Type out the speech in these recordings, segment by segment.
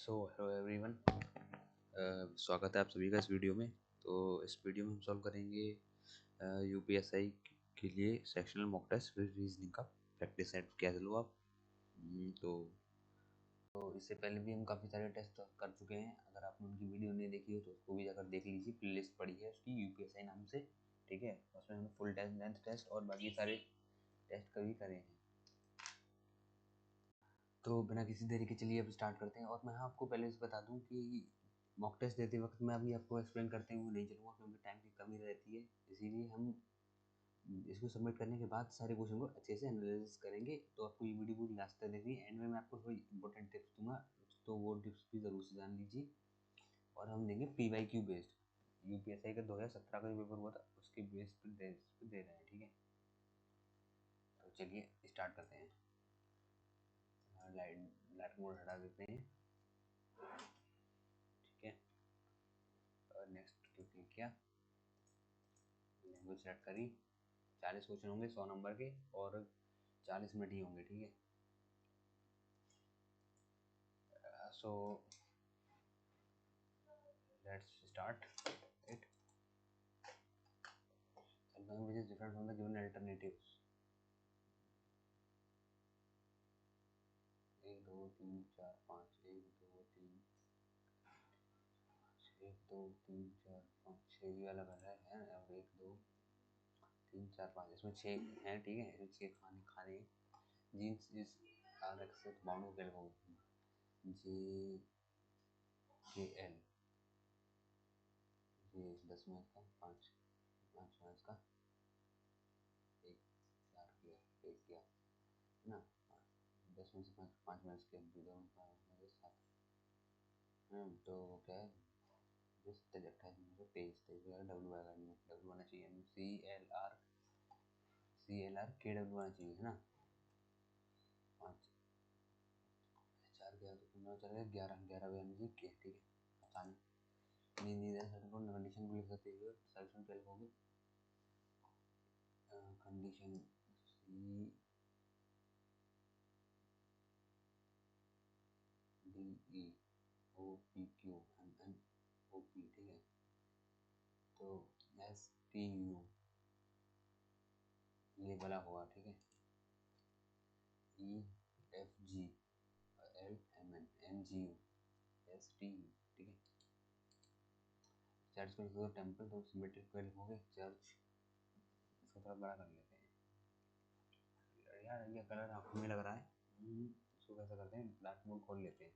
So hello everyone, स्वागत है आप सभी का इस वीडियो में। तो इस वीडियो में हम सॉल्व करेंगे यूपीएसआई के लिए sectional mock test with reasoning का प्रैक्टिस सेट। कैसे लो आप। तो इससे पहले भी हम काफ़ी सारे टेस्ट कर चुके हैं। अगर आपने उनकी वीडियो नहीं देखी हो तो उसको भी जाकर देख लीजिए। प्लेलिस्ट पड़ी है उसकी यूपीएसआई नाम से, ठीक है। उसमें हमने फुल टेस्ट, लेंथ टेस्ट और बाकी सारे टेस्ट कभी करे हैं। तो बिना किसी देरी के चलिए अब स्टार्ट करते हैं। और मैं आपको पहले से बता दूं कि मॉक टेस्ट देते वक्त मैं अभी आपको एक्सप्लेन करते हुए नहीं चलूँगा, क्योंकि टाइम की कमी रहती है। इसीलिए हम इसको सबमिट करने के बाद सारे क्वेश्चन को अच्छे से एनालिसिस करेंगे। तो आपको ये वीडियो पूरी लास्ट तक देखनी है। एंड में मैं आपको थोड़ी इंपॉर्टेंट टिप्स दूंगा, तो वो टिप्स भी ज़रूर से जान लीजिए। और हम देंगे PYQ बेस्ड। यूपीएसआई का 2017 का जो पेपर हुआ था उसके बेस पर दे रहे हैं, ठीक है। तो चलिए स्टार्ट करते हैं। लाइट मोड हटा देते हैं, ठीक है। और नेक्स्ट क्लिक किया, लैंग्वेज सेलेक्ट करी। 40 क्वेश्चन होंगे 100 नंबर के और 40 मिनट ही होंगे, ठीक है। So let's start it. Language is different from the given alternatives. 1 2 3 4 5 1 2 3 1 2 3 4 5 6 ये वाला कर रहा है। अब 1 2 3 4 5 इसमें 6 हैं, ठीक है। इसमें 6 खाने genes is are excess bound कैल हो जे के एल। ये 10 मिनट का 5 मिनट का 1 4 किया 1 किया है ना। 10 मिनट से 5 मिनट के वीडियो में 7 तो क्या है 28 मिनट 23 डब्ल्यू आना चाहिए। सी एल आर के डब्ल्यू आना चाहिए, है ना। 5 4 गया तो 9 चल गया 11 बजे आना चाहिए के, ठीक है। आसानी नीदर सर्टिफिकेट कंडीशन को लिख सकते हैं। सेक्शन 12 होगी condition C D E O P Q M N O P, ठीक है। तो एस टी यू ये वाला हुआ, ठीक है। E F G L M N N G U S T U, ठीक है। चर्च को टेम्पल तो सिमेट्रिक को लिखोगे चर्च। इसको थोड़ा बड़ा कर लेते हैं यार, ये कलर आँखों में लग रहा है। इसको कैसा करते हैं, डार्क मोड खोल लेते हैं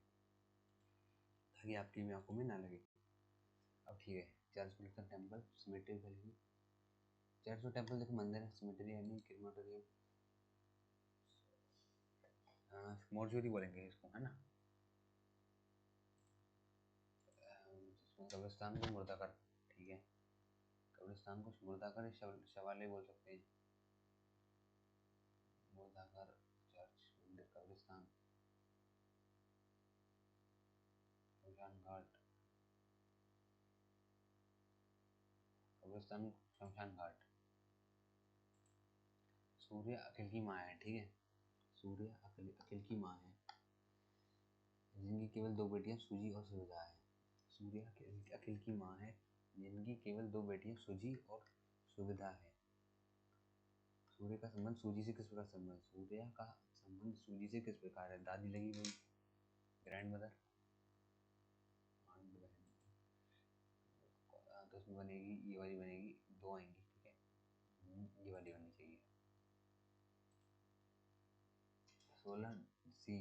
ताकि आपकी भी आँखों में ना लगे। अब ठीक है, चर्च को लिखते हैं टेम्पल सिमेट्रिक वैल्यू। चर्च और टेम्पल देखो मंदिर है, सिमेट्री यानी क्रीमेटोरियम मोर्चुरी बोलेंगे इसको, है ना। कब्रिस्तान को मुर्दाकर, ठीक है। कब्रिस्तान को मुर्दाकर शवाले बोल सकते हैं। मुर्दाकर चर्च मंदिर कब्रिस्तान शमशान घाट, कब्रिस्तान शमशान घाट। सूर्य अखिल की माँ है, ठीक है। सूर्य अखिल की माँ है, जिनकी केवल 2 बेटियां सुजी और सुविधा है। सूर्य अखिल की माँ है जिनकी केवल 2 बेटियां सुजी और सुविधा है। सूर्य का संबंध सूजी से किस प्रकार संबंध, सूर्य का संबंध सूजी से किस प्रकार है। दादी लगी गई, ग्रैंड मदर, तो उसमें बनेगी ये वाली बनेगी, 2 आएंगी, ठीक है। ये वाली बननी चाहिए। 16 सी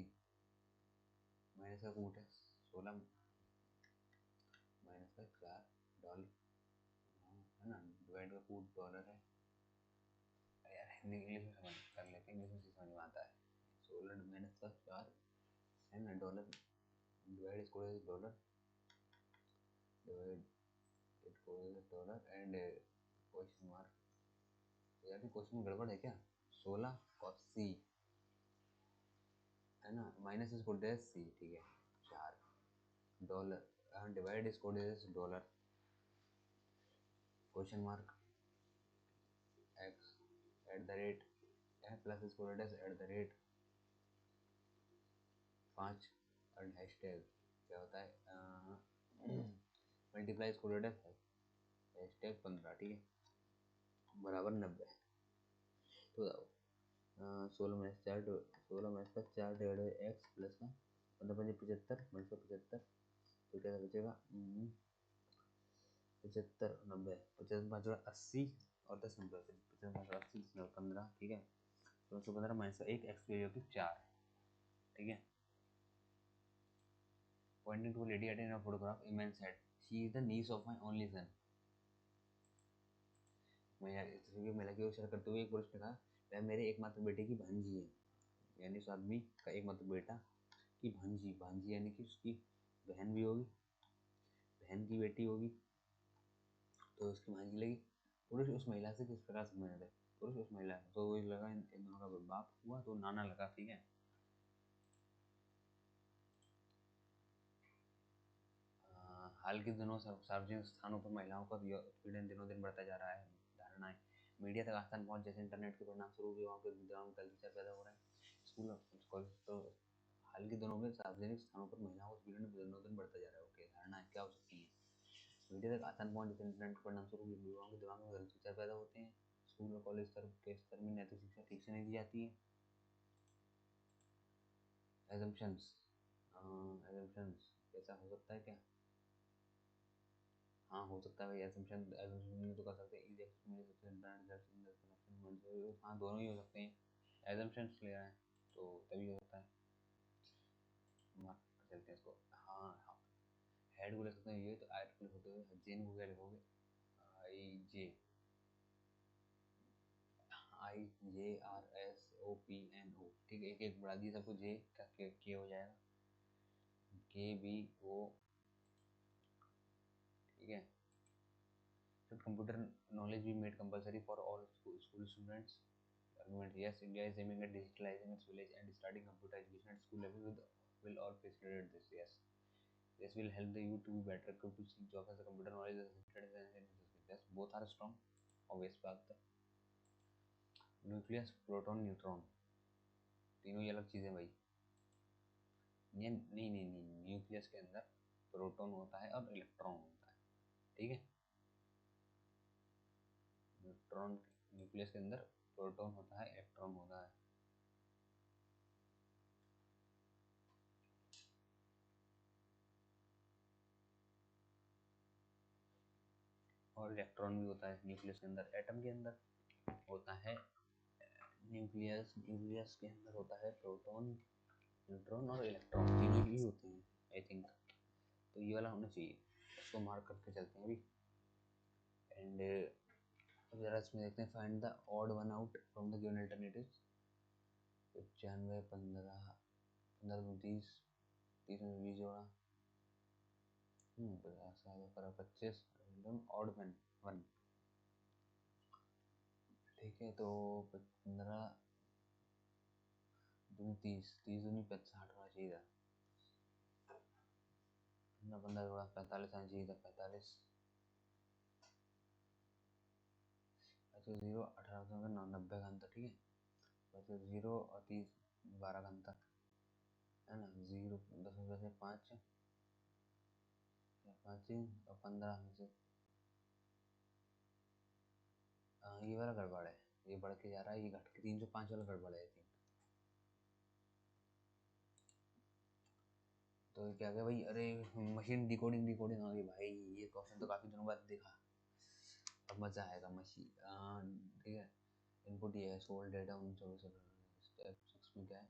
माइनस का कूट है 16 माइनस का 4 डॉलर, है ना। डिवाइड का कूट डॉलर है। यार हिंदी इंग्लिश में समझ कर लेते हैं, इंग्लिश में समझ में आता है। 16 माइनस का 4 है ना डॉलर, डिवाइड इसको डॉलर, डिवाइड इसको डॉलर एंड क्वेश्चन मार्क। यार क्वेश्चन गड़बड़ है क्या। 16 cos c, है ना, माइनस इसको डैश सी, ठीक है। 4 डॉलर डिवाइड इसको dollar, question mark X at the rate plus इसको एट द रेट 5 और हैशटैग क्या होता है multiply square root of hashtag 15, ठीक है, बराबर 90। तो 16 में 4 16 में इसका 4 डिवाइड बाई एक्स प्लस का 15 75 मतलब 75, तो क्या बचेगा 75 90 55 80 और 10 90 55 80 15, ठीक है, 15 माइनस 1 एक्स की वैल्यू 4, ठीक है। Pointing to a lady at in a photograph, a man said, "She is the niece of my only son." महिला की ओर इशारा करते हुए एक पुरुष ने कहा, वह मेरे एकमात्र बेटे की भांजी है, यानी उस आदमी का एकमात्र बेटा की भांजी, भांजी यानी कि उसकी बहन भी होगी, बहन की बेटी होगी, तो उसकी भांजी लगी। पुरुष उस महिला से किस प्रकार संबंधित है? पुरुष उस महिला, तो वो लगा इन दोनों का बाप हुआ तो नाना लगा, ठीक है। हाल के दिनों सार्वजनिक स्थानों पर महिलाओं का उत्पीड़न दिनों दिन बढ़ता जा रहा है। धारणाएं मीडिया तक आसान पहुंच जैसे इंटरनेट के परिणाम स्वरूप युवाओं के दिमाग में कल्चर पैदा हो रहा है। स्कूल कॉलेज तो हाल के दिनों में सार्वजनिक स्थानों पर महिलाओं का उत्पीड़न दिनों दिन बढ़ता जा रहा है। ओके, धारणाएं क्या हो सकती हैं? मीडिया तक आसान पहुंच जैसे इंटरनेट के परिणाम स्वरूप युवाओं के दिमाग में गलत विचार पैदा होते हैं। स्कूल और कॉलेज के स्तर में नैतिक शिक्षा ठीक से नहीं दी जाती है। एजम्पशंस ऐसा हो सकता है क्या? हाँ, हो सकता है भाई। एजम्पशन एजम्पशन तो कर सकते हैं, इजी एक्सप्लेनेशन कनेक्शन, हाँ दोनों ही हो सकते हैं। एजम्पशंस ले रहे हैं तो तभी हो सकता है। मार्क चलते हैं इसको। हाँ हाँ, हेड को ले सकते हैं ये, तो आयत को लिखोगे, जेन को क्या लिखोगे? IJRSOPNO, ठीक है, एक एक बढ़ा दिए सबको, जे का के हो जाएगा, KBO, ठीक है। Should computer knowledge be made compulsory for all school students? Argument: Yes, India is aiming at digitalizing its village and starting computer education at school level will all facilitate this. Yes, this will help the youth to be better equipped to seek jobs as a computer knowledge is essential. Yes, both are strong. Obvious बात है। Nucleus, proton, neutron, तीनों ही अलग चीज़ें भाई। नहीं नहीं नहीं नहीं, न्यूक्लियस के अंदर प्रोटॉन होता है और इलेक्ट्रॉन होता है, ठीक है। न्यूक्लियस के अंदर प्रोटॉन होता है, इलेक्ट्रॉन होता है। और इलेक्ट्रॉन भी होता है न्यूक्लियस के अंदर। एटम के अंदर होता है न्यूक्लियस के अंदर होता है प्रोटॉन, न्यूट्रॉन और इलेक्ट्रॉन, तीनों ही होते हैं आई थिंक। तो ये वाला होना चाहिए, इसको मार्क करके चलते हैं अभी। एंड अब जरा इसमें देखते हैं, find the odd one out from the given alternatives. 95 15 15 30 30 में 20 जोड़ा, 50 25 एकदम ऑड वन 1, ठीक है। तो 15 दूनी 30 30 दूनी 60 होना चाहिए था। 15 जोड़ा 45 आना चाहिए था, 45 0 18 का 90 का अंतर, ठीक है। 0 और 30 12 का अंतर है ना। 0 10 में से 5 5 और 15 में से ये वाला गड़बड़ है, ये बढ़ के जा रहा है, ये घट के 305 वाला गड़बड़ है आई थिंक। तो क्या गया भाई? अरे मशीन डिकोडिंग आ गई भाई, ये क्वेश्चन तो काफ़ी दिनों बाद देखा, अब मज़ा आएगा। मशीन, ठीक है। इनपुट ये है, सोल्ड डेटा 19 स्टेप 6 में क्या है?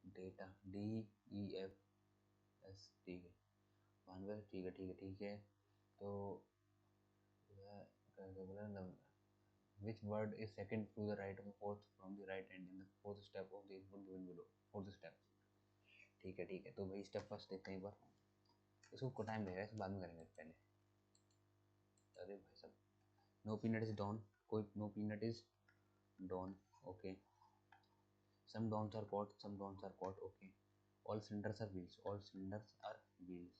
डेटा DEFS, ठीक है। मानवर, ठीक है ठीक है ठीक है। तो which word is second to the right of the fourth from the right hand in the fourth step of the input given below? fourth step, ठीक है ठीक है। तो भाई स्टेप फर्स्ट देखते हैं एक बार, इसको टाइम लगेगा, इसको बाद में करेंगे पहले। अरे भाई साहब, नो पीनट इज डॉन, कोई no peanut is dawn, okay. some dawns are caught, some dawns are caught, okay. All cylinders are wheels, all cylinders are wheels.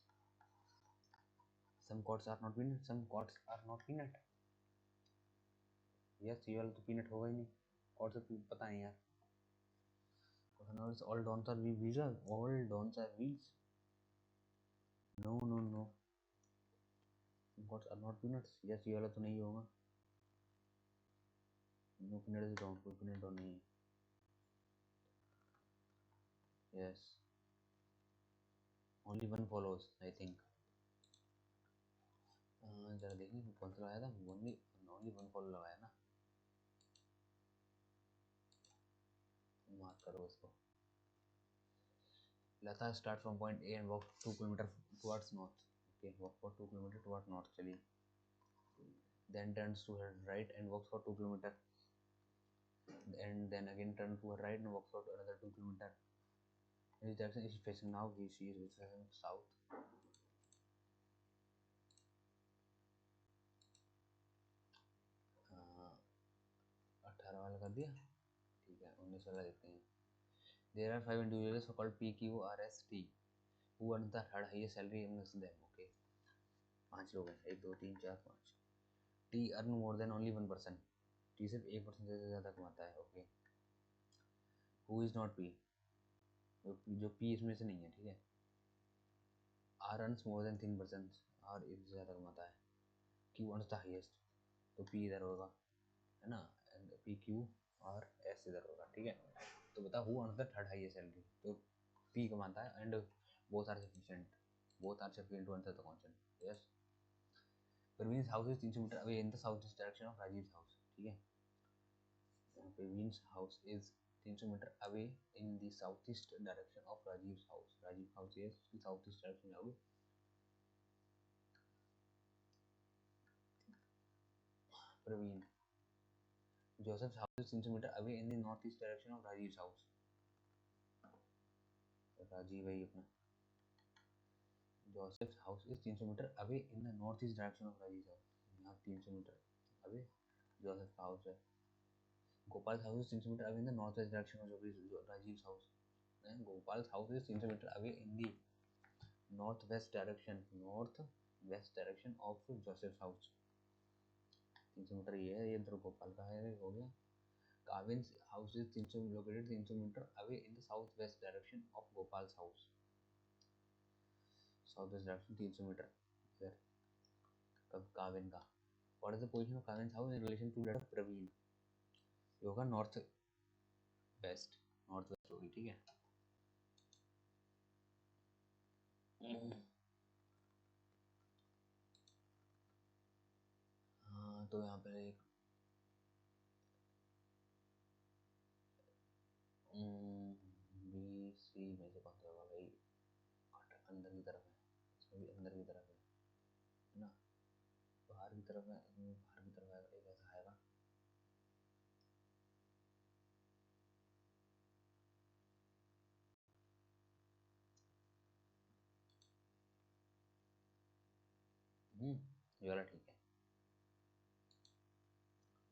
Some cots are not peanut, some cots are not peanut. Yes, ये वाला तो peanut होगा ही नहीं, और तो पता नहीं यार। All dawns are wheels, all dawns are wheels. No no no, gods are not peanuts, yes ये वाला तो नहीं होगा, नो पीनट इज रॉन्ग, कोई पीनट तो नहीं है, yes only one follows I think. जरा देखिए कौन सा लगाया था, ओनली ओनली वन फॉलो लगाया ना, मार्क करो इसको। Latha start from point A and walk 2 kilometer towards north. Okay, walk for 2 kilometer towards north. चलिए. Then turns to her right and walks for 2 kilometer. And then again turn to her right and walks for another 2 kilometer. In which direction is she facing now? She is facing south. 18 वाला कर दिया, ठीक है 19 वाला देखते हैं। There are 5 individuals called P, Q, R, S, T who earn the third highest salary amongst them. Okay, 5 लोग हैं, 1 2 3 4 5। T earn more than only 1%, T सिर्फ 1% से ज़्यादा कमाता है। Okay, who is not P, जो P इसमें से नहीं है, ठीक है। R earns more than 3%, R इससे ज़्यादा कमाता है। Q earns the highest, तो P इधर होगा, है ना, P Q और S इधर होगा, ठीक है। तो बता who earns the third highest salary, तो P कमाता है and both are sufficient to answer the question, yes। Praveen's house is 300 meter away in the southeast direction of Rajiv's house, ठीक है। Praveen's house is 300 meter away in the southeast direction of Rajiv's house. Rajiv's house is the southeast direction away. Praveen. Joseph's house is 300 meter away in the northeast direction of Rajiv's house. Rajiv है अपना। Joseph's house is 300 meter away in the northeast direction of Rajiv's house. यहाँ 300 meter away Joseph's house है। Gopal's house is 300 meter away in the northwest direction of Rajiv's house. And Gopal's house is 300 meter away in the northwest direction of Joseph's house. 300 metre ये है, ये इधर गोपाल का है, हो गया। Kavin's house is 300 located 300 meter away in the southwest direction of Gopal's house. Southwest direction 300 meter इधर। कब Kavin का, what is the position of Kavin's house in relation to that of Praveen? ये होगा नॉर्थ वेस्ट होगी, ठीक है। हाँ तो यहाँ पे एक बी सी में से कौन सा होगा भाई, अंदर की तरफ है, इसमें भी अंदर की तरफ है ना, बाहर की तरफ है, बाहर की तरफ आएगा, एक ऐसा आएगा। ये वाला ठीक है।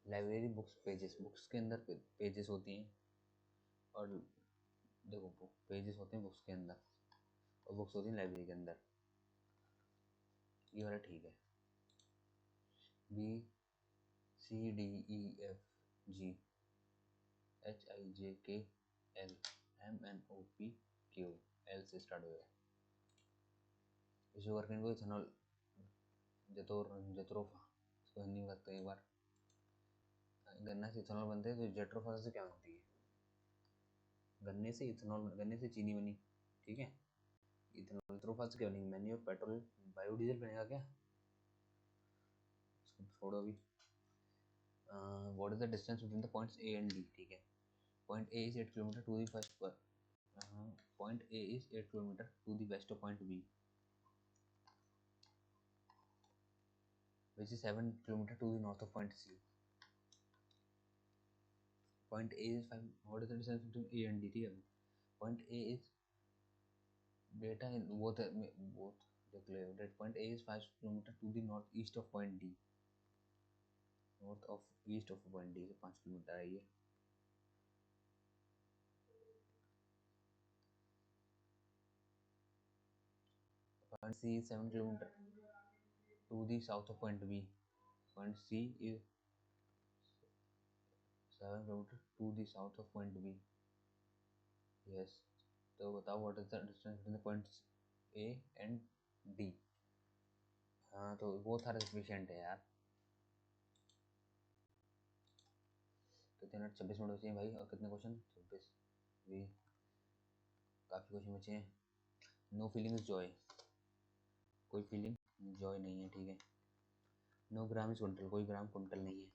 लाइब्रेरी बुक्स पेजेस, बुक्स के अंदर पेजेस होती हैं, और देखो पेजेस होते हैं बुक्स के अंदर और बुक्स होती हैं लाइब्रेरी के अंदर, ये वाला ठीक है। B C D E F G H I J K L M N O P Q, L से स्टार्ट हो गया। शुगर केन को इथेनॉल जत्रोफा, इसको हिंदी में करते हैं एक बार। गन्ना से इथेनॉल बनते हैं, तो जेट्रोफा से क्या बनती है? गन्ने से इथेनॉल, गन्ने से चीनी बनी, ठीक है। इथेनॉल जत्रोफा से क्या बनेगी? मैन्योर, पेट्रोल, बायोडीजल बनेगा क्या? इसको छोड़ो अभी। What is the distance between the points A and D, ठीक है। Point A is 8 kilometre to the first point A is 8 kilometre to the west of point B, which is 7 kilometer to the north of point C. Point A is 5. What is the distance between A and D? Point A is data in both declare that point A is 5 kilometer to the northeast of point D. North of east of point D से 5 kilometre है ये। Point C is 7 kilometer to the south of point B. Point C is 7 kilometer to the south of point B. Yes. तो बताओ what is the distance between the points A and D. हाँ तो वो था sufficient है यार। कितने minute? 26 minute बचे हैं भाई। और कितने क्वेश्चन? 26। भी काफ़ी क्वेश्चन बचे हैं। No feeling is joy. कोई फीलिंग जॉय नहीं है, ठीक है। No gram is quintal. कोई ग्राम कुंटल नहीं है।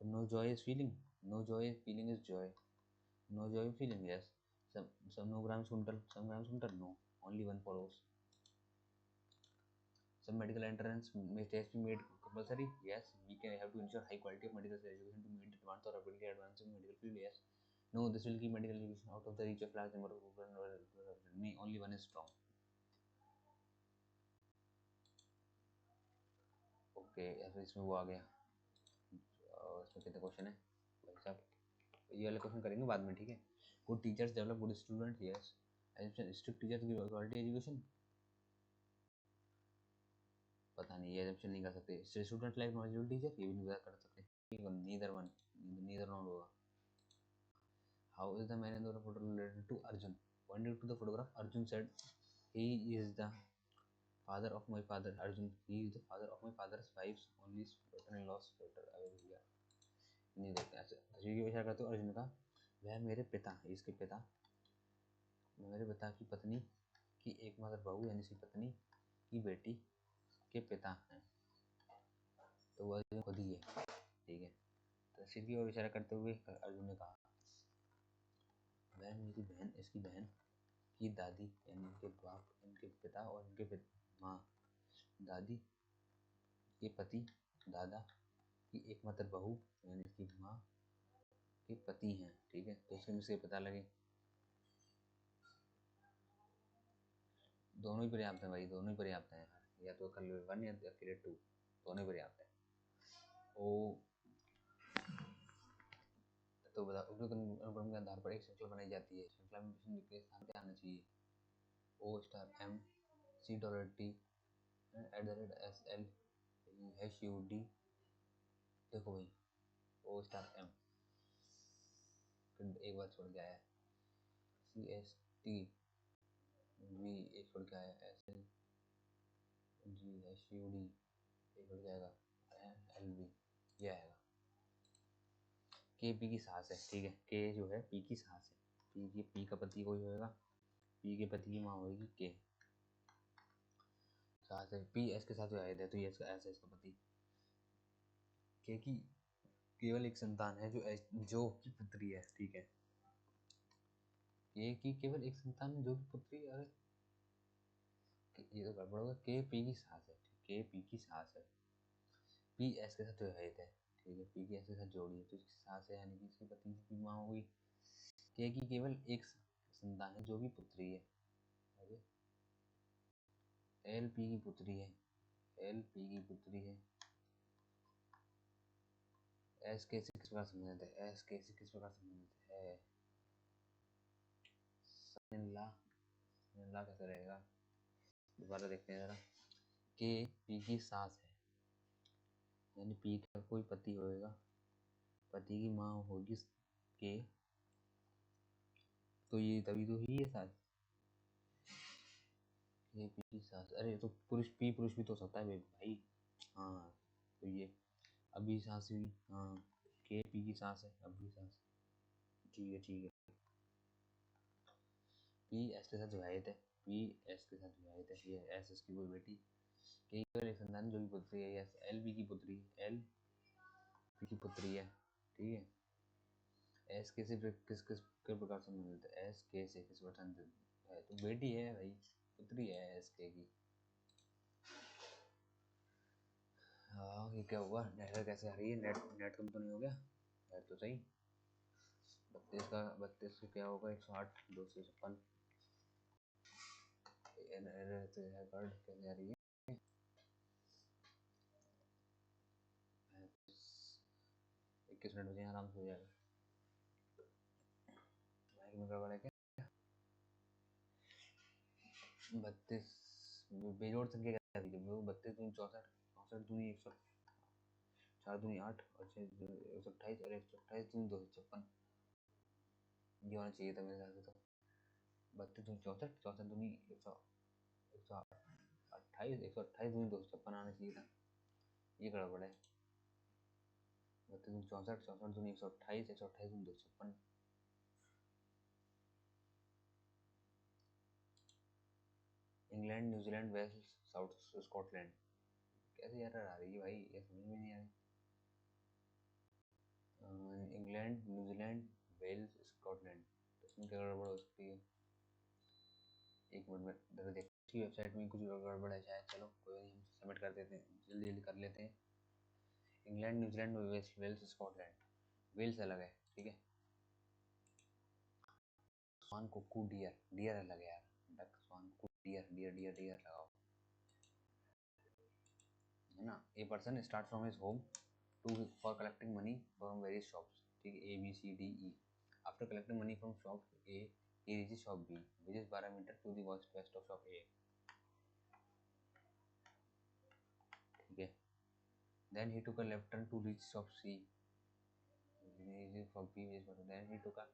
तो no joy is feeling. No joy feeling is joy. No joy feeling yes. some no grams kuntal, some grams kuntal no, only one follows. Some medical entrance may test be made compulsory, yes. We can have to ensure high quality of medical education to meet the demands of rapidly advancing medical field, yes. No, this will keep medical education out of the reach of large number of people. Only one is strong. Okay ऐसे इसमें वो आ गया। इसमें कितने question है भाई साहब? ये वाले क्वेश्चन करेंगे बाद में, ठीक है। Good teachers develop good student, yes. Strict teachers give quality education, पता नहीं, ये एजम्पशन नहीं कर सकते। स्टूडेंट लाइक नॉलेजेबल टीचर, ये भी नहीं कर सकते। नीदर वन, नीदर नॉट होगा। How is the man in the photo related to Arjun? Pointing to the photograph, Arjun said he is the father of my father. Arjun, he is the father of my father's wife's only brother-in-law's daughter. नहीं देखते ऐसे तस्वीर की विचार करते हो अर्जुन का, वह मेरे पिता, इसके पिता, मेरे पिता की पत्नी की एकमात्र बहू यानी इसकी पत्नी की बेटी के पिता हैं। तो वह अर्जुन खुद ही है, ठीक है। तस्वीर की ओर इशारा करते हुए अर्जुन ने कहा, वह मेरी बहन, इसकी बहन की दादी यानी इनके बाप, इनके पिता और इनके माँ, दादी के पति, दादा की एकमात्र बहू यानी इसकी माँ के पति हैं, ठीक है। तो इसके मुझसे पता लगे, दोनों ही पर्याप्त हैं भाई, दोनों ही पर्याप्त हैं यार। या तो कर लो 1 या क्रिएट 2, दोनों ही पर्याप्त है। ओ तो बता, अनुक्रम के आधार पर एक श्रृंखला बनाई जाती है। श्रृंखला में प्रश्न के स्थान पे आना चाहिए। O star M C dollar T @S L HUD। देखो भाई, ओ स्टार एम एक बार छोड़ के आया, CST V एक छोड़ के आया, SL G HUD एक छोड़ के आएगा, LV ये आएगा। के पी की सास है, ठीक है। के जो है पी की सास है, पी का पति कोई होएगा, पी के पति की माँ होगी के, सास है। पी एस के साथ जो आयद है तो ये एस है इसका पति। के की केवल एक संतान है जो की पुत्री है, ठीक है। के की केवल एक संतान जो की पुत्री है, अरे ये तो गड़बड़ होगा। के पी की सास है, के पी की सास है, पी एस के साथ जो आयद है, ठीक है। पी के एस के साथ जोड़ी है तो इसकी सास है यानी कि इसके पति की माँ होगी। के की केवल एक संतान है जो की पुत्री है, एल पी की पुत्री है, एल पी की पुत्री है। एस के से किस प्रकार संबंधित है? एस के से किस प्रकार संबंधित है? ला कैसे रहेगा? दोबारा देखते हैं जरा। के पी की सास है यानी पी का कोई पति होएगा, पति की माँ होगी के, तो ये तभी तो ही है सास। के पी की सास, अरे तो पुरुष भी तो सकता है भाई। हाँ तो ये अभी सास हुई, हाँ के पी की सास है, अभी सास, ठीक है ठीक है। पी एस के साथ विवाहित है, पी एस के साथ विवाहित है, ये एस इसकी कोई बेटी, केवल एक संतान जो की पुत्री है, यस एल बी की पुत्री, एल बी की पुत्री है, ठीक है। एस के से किस के प्रकार संबंधित है? एस के से किस प्रकार है? तो बेटी है भाई, पुत्री है एस के की। हाँ ये क्या हुआ? नेट कैसे आ रही है? नेट कम तो नहीं हो गया? नेट तो सही। 32 का क्या होगा? 108 256 कार्ड कैसे आ रही है? 21 मिनट बचे, आराम से हो जाएगा। माइक में गड़बड़ है क्या? 32 बेजोड़ संख्या क्या थी? 32 दूनी 64, 64 दूनी 100, 4 दूनी 8 और 6 128 और 128 दूनी 256, ये होना चाहिए था मेरे हिसाब से। तो 32 दूनी 64, 64 दूनी 100, 108 128 दूनी 256 आना चाहिए था, ये गड़बड़ है। 32 दूनी 64, 64 दूनी 128, 128 दूनी 256। England, New Zealand, Wales, south Scotland, कैसे एरर आ रही है भाई, ये समझ में नहीं आ रही। इंग्लैंड, न्यूजीलैंड, वेल्स, स्कॉटलैंड, तो इसमें क्या गड़बड़ हो सकती है? एक मिनट में जरा देखती, वेबसाइट में कुछ गड़बड़ है शायद। चलो कोई नहीं, हम सबमिट कर देते हैं, जल्दी जल्दी कर लेते हैं। England, New Zealand, Wales, Scotland. Wales अलग है, ठीक है। स्वान, कुक्कू, डियर, डियर अलग है यार। Duck, swan, cuckoo, deer, deer deer deer लगाओ, है ना। A person start from his home to for collecting money from various shops, ठीक है, A B C D E. After collecting money from shop A, he reaches shop B, which is 12 meter to the west of shop A, ठीक है। Then he took a left turn to reach shop C. Shop B, which is, then he took a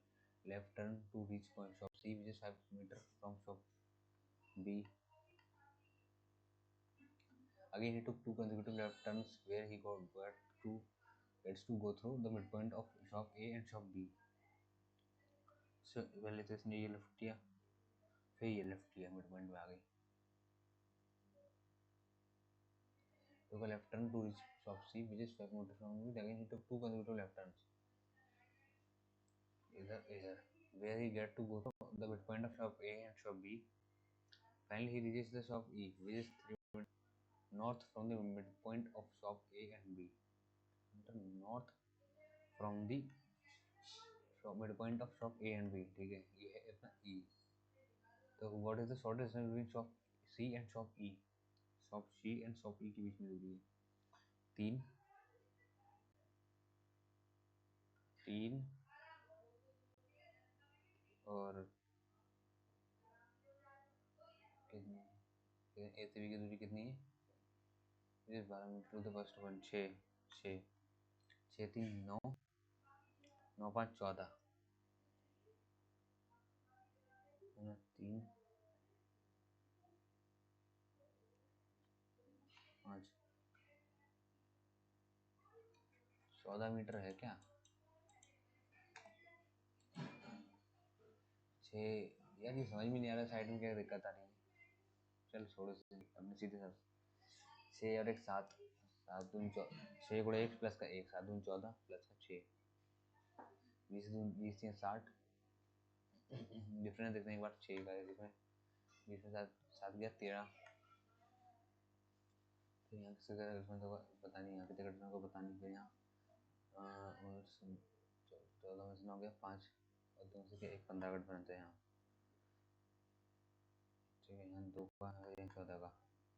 left turn to reach shop C, which is 5 meter from shop B. Again, he took 2 consecutive left turns where he gets to go through the midpoint of shop A and shop B. So पहले तो इसने ये left किया, फिर ये left किया, mid point में आ गई। took a left turn to reach shop C, which is 5 meters from it. Again, he took 2 consecutive left turns. Either where he get to go to the midpoint of shop A and shop B. Finally, he reaches the shop E, which is 3 meters north from the midpoint of shop A and B. North from the midpoint of shop A and B, ठीक है, ये है अपना E. तो what is the shortest distance between shop C and shop E? Shop C and shop E के बीच में दूरी है 3 और ए से बी की दूरी कितनी है? ये 12 metre to the first one, 6 6 6 3 9 9 5 14 है ना, 3 5 14 मीटर है क्या? 6 यार, ये समझ में नहीं आ रहा साइड में क्या दिक्कत आ रही है। चल छोड़ो, हमने सीधे साथ 6 और 1 7 7 दूनी 6 गुणा 1 प्लस का 1, 7 दूनी 14 प्लस का 6, 20 3 60। डिफरेंस देखते हैं एक बार, 6 का डिफरेंस 20 में 7 गया 13। फिर यहाँ किसी का डिफरेंस होगा पता नहीं, यहाँ कितने का डिफरेंस होगा पता नहीं। फिर यहाँ 14 में से 9 गया 5 और 2 से 1 15 का डिफरेंस है यहाँ, ठीक है। यहाँ 2 का है, यहाँ 14 का,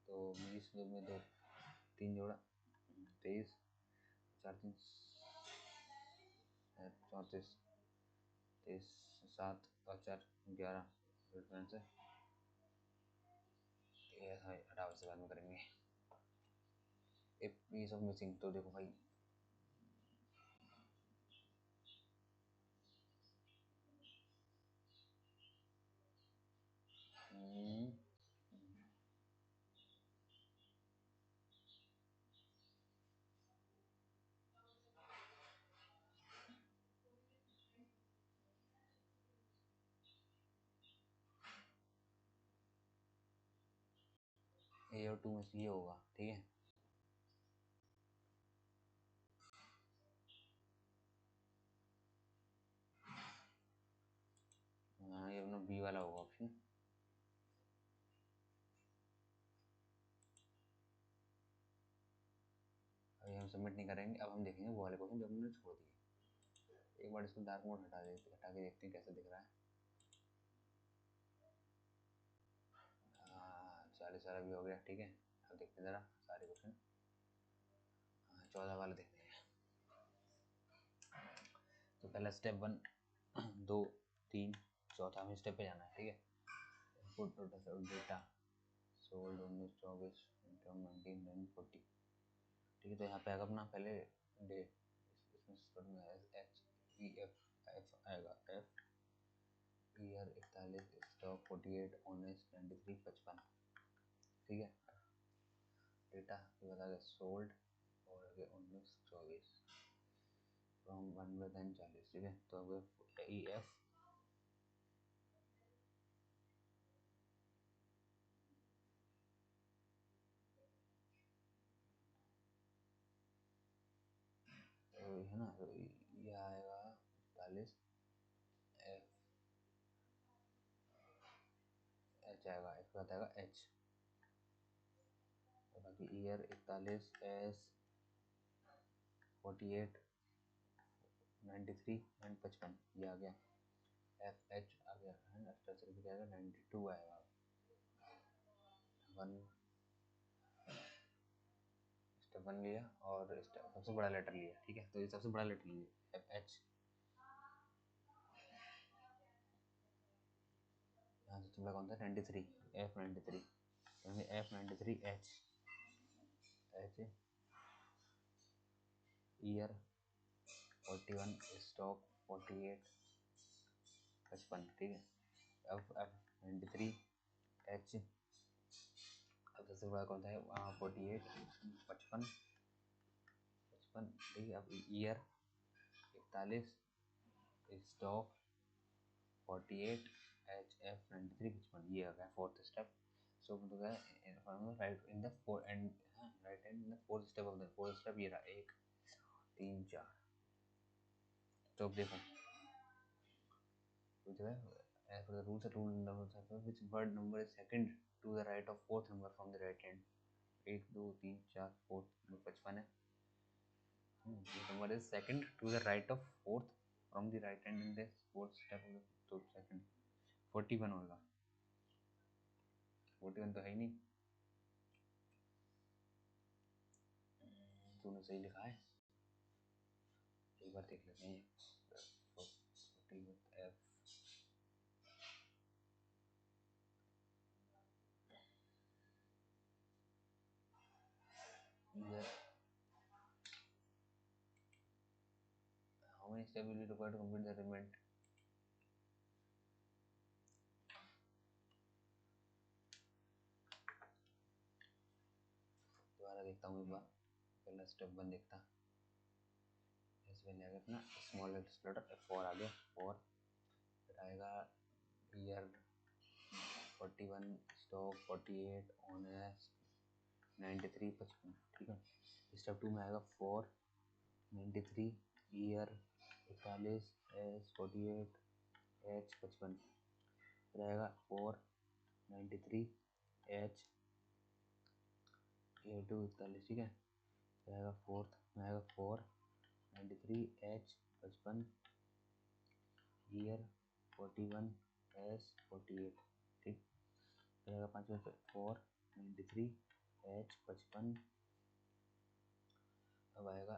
तो 20 2 में 2 3 जोड़ा 23 4 3 34 23 7 और 4 11 डिफरेंस है। ये हटाओ, से बाद में करेंगे। पीस ऑफ मिसिंग, तो देखो भाई ए और 2 में से ये होगा, ठीक है। हाँ, ये अपना बी वाला होगा ऑप्शन। अभी हम सबमिट नहीं करेंगे, अब हम देखेंगे वो वाले क्वेश्चन जो हमने छोड़ दिए। एक बार इसको डार्क मोड हटा के देखते हैं कैसे दिख रहा है। 40 वाला भी हो गया, ठीक है। अब देखते हैं ज़रा सारे क्वेश्चन। 14 वाला देखते हैं। तो पहला स्टेप 1 2 3 चौथा हमें स्टेप पे जाना है, ठीक है। Input total data sold 19 24 income 19 then 40, ठीक है। तो यहाँ पे आएगा अपना पहले डे, इसमें एच ई एफ आएगा, एफ ईयर 41, स्टॉक 48, ऑनेस्ट 93 55, ठीक है। डेटा ये बता गया सोल्ड और आगे 19-24 फ्रॉम 1/40, ठीक है। तो अब ई एफ है ना, तो ये आएगा 40, एफ एच आएगा, एफ का आएगा एच, तो बाकी ईयर 41, एस 48, 93 एंड 55 ये आ गया। एफ एच आ गया है, स्ट्रक्चर भी आएगा 92 आएगा। वन स्टेप 1 लिया और सबसे बड़ा लेटर लिया, ठीक है। तो ये सबसे बड़ा लेटर लिया एफ एच, यहाँ से तुम्हारा कौन था 93, F 93, F 93 H, H year 41, stock 48, 55, ठीक है। अब 93 एच, अब सबसे बड़ा कौन सा है वहाँ 48, 55, ठीक है। अब ईयर 41, स्टॉक 48, एच एफ 93, 55, ये आ गया फोर्थ स्टेप। सो मतलब right in the four end, right hand in the fourth step of the fourth step, ये रहा 1 3 4। तो अब देखो जो है as per the rules, rule number which word number is second to the right of fourth number from the right hand, 1 2 3 4 4 55 है। number is second to the right of fourth from the right hand in the fourth step of the, तो second 41 होगा, 41 तो है ही नहीं, तूने सही लिखा है, एक बार देख लेते हैं। 40 एफ इधर how many steps will you require to complete the arrangement? दोबारा देखता हूँ एक बार, पहला स्टेप 1 देखता, इसमें आ गया ना स्मॉल लेटर 4 आ गया 4, फिर आएगा ईयर 41, स्टॉक 48, ऑनर्स 93, 55, ठीक है। स्टेप 2 में आएगा 4 93, ईयर 41, एस 48, एच 55, फिर आएगा 4 93, एच ए 2 41, ठीक है। फिर आएगा फोर्थ में आएगा 4 93, एच 55, ईयर 41, एस 48, ठीक। फिर आएगा 5 में 4 93, एच 55, अब आएगा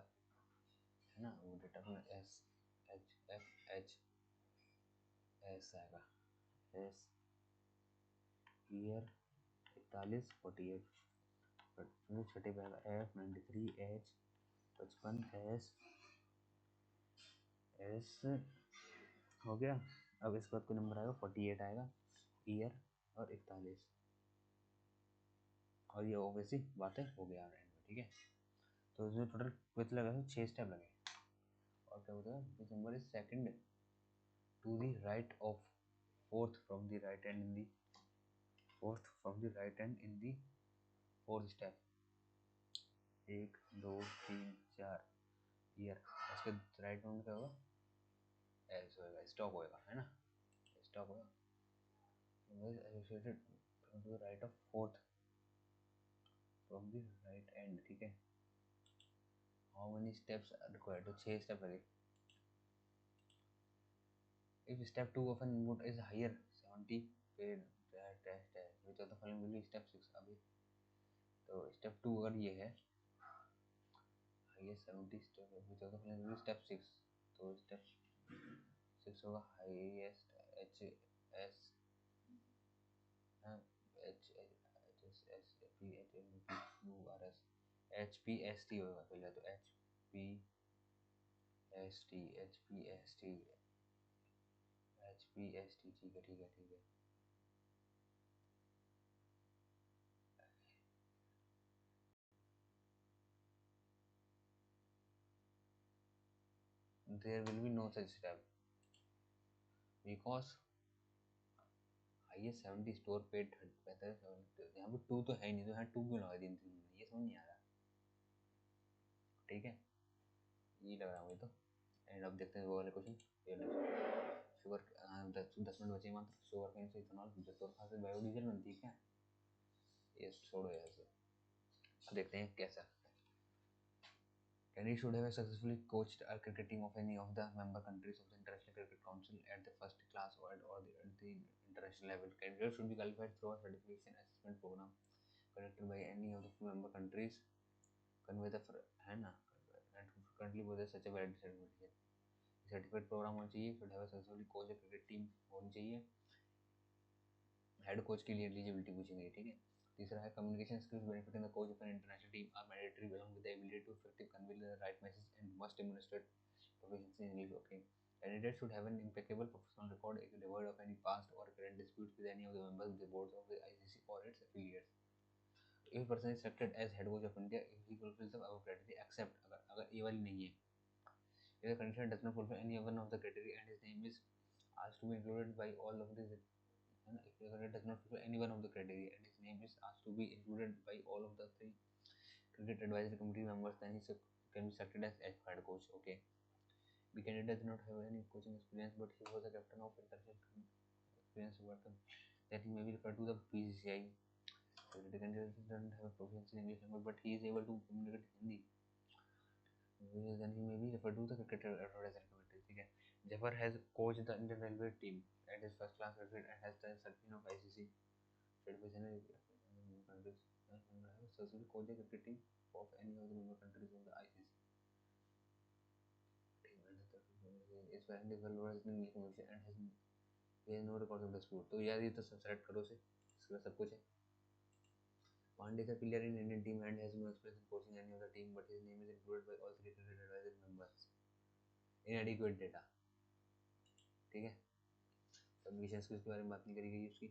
है ना वो डेटा में S H F H S आएगा, एस ईयर 41 48, फिर छठे पे आएगा एफ 93, एच 55, एस एस हो गया। अब इसके बाद कोई नंबर आएगा 48 आएगा, ईयर और 41, और ये ओबीसी बातें हो गया रैंक में, ठीक है। तो इसमें टोटल कितने लगे, 6 स्टेप लगे। और क्या होता है, this number is second to the right of fourth from the right hand in the fourth from the right hand in the fourth step, 1 2 3 4 year, इसके राइट हैंड क्या होगा, एस होएगा, स्टॉक होएगा, है ना, स्टॉक होगा associated from the right of fourth from the right hand, ठीक है। How many steps are required, तो 6 स्टेप लगे। If step 2 of an input is higher 70 paid test है, which of the following will be step 6, अभी तो step 2 अगर ये है highest 70 step, which of the following will be step 6, तो step 6 होगा highest h s h h s p h m p q r s h p s t होगा पहले, तो h p s t h p s t h p s t, ठीक है ठीक है ठीक है। there will be no such step because highest 70 store paid 35 यहाँ पे 2 तो है ही नहीं, तो यहाँ 2 क्यों लगा दी ये समझ नहीं आ रहा। ठीक है, ये लग रहा है मुझे तो। एंड अब देखते हैं वो वाले क्वेश्चन। शुगर 10 मिनट बचे मात्र। शुगर केन से इथेनॉल जतोरफा से बायोडीजल बनती है क्या? ये छोड़ो यार से। देखते हैं कैसा। Kenny should have successfully coached a cricket team of any of the member countries of the International Cricket Council at the first class or at the international level. Candidates should be qualified through a certification assessment program conducted by any of the member countries. Convey the है ना, and currently possess such a valid certification. Certificate programme होना चाहिए। should have a successfully coached a cricket team होनी चाहिए। Head coach के लिए eligibility पूछेंगे। ठीक है। तीसरा है communication skills benefiting the coach of an international team are mandatory along with the ability to effectively convey the right message and must demonstrate proficiency in English. Okay. Candidates should have an impeccable professional record devoid of any past or current disputes with any of the members of the boards of the ICC or its affiliates. If a person is selected as head coach of India, if he fulfills the above criteria, except अगर ये वाली नहीं है, if the condition does not fulfill any one of the criteria and his name is asked to be included by all of these, if the candidate does not fulfill any one of the criteria and his name is asked to be included by all of the 3 cricket advisory committee members, then he can be selected as head coach. Okay. The candidate does not have any coaching experience, but he was a captain of international experience work, that he may be referred to the PCCI. The candidate doesn't have a proficiency in English language, but he is able to communicate Hindi, then he may be referred to the cricket advisory committee. ठीक है। Jafar has coached the Indian Railway team at his first class cricket and has the certificate of ICC. Certification countries successfully coached the cricket team of any of the member countries of the ICC. Is valid English commission and has no record of dispute. तो यार ये तो select करो से, इसका सब कुछ है। Pandey is a pillar in Indian team and has no experience in coaching any other team, but his name is included by all 3 cricket advisory members. Inadequate data। ठीक है। कम्युनिकेशन स्किल्स के बारे में बात नहीं करी गई उसकी,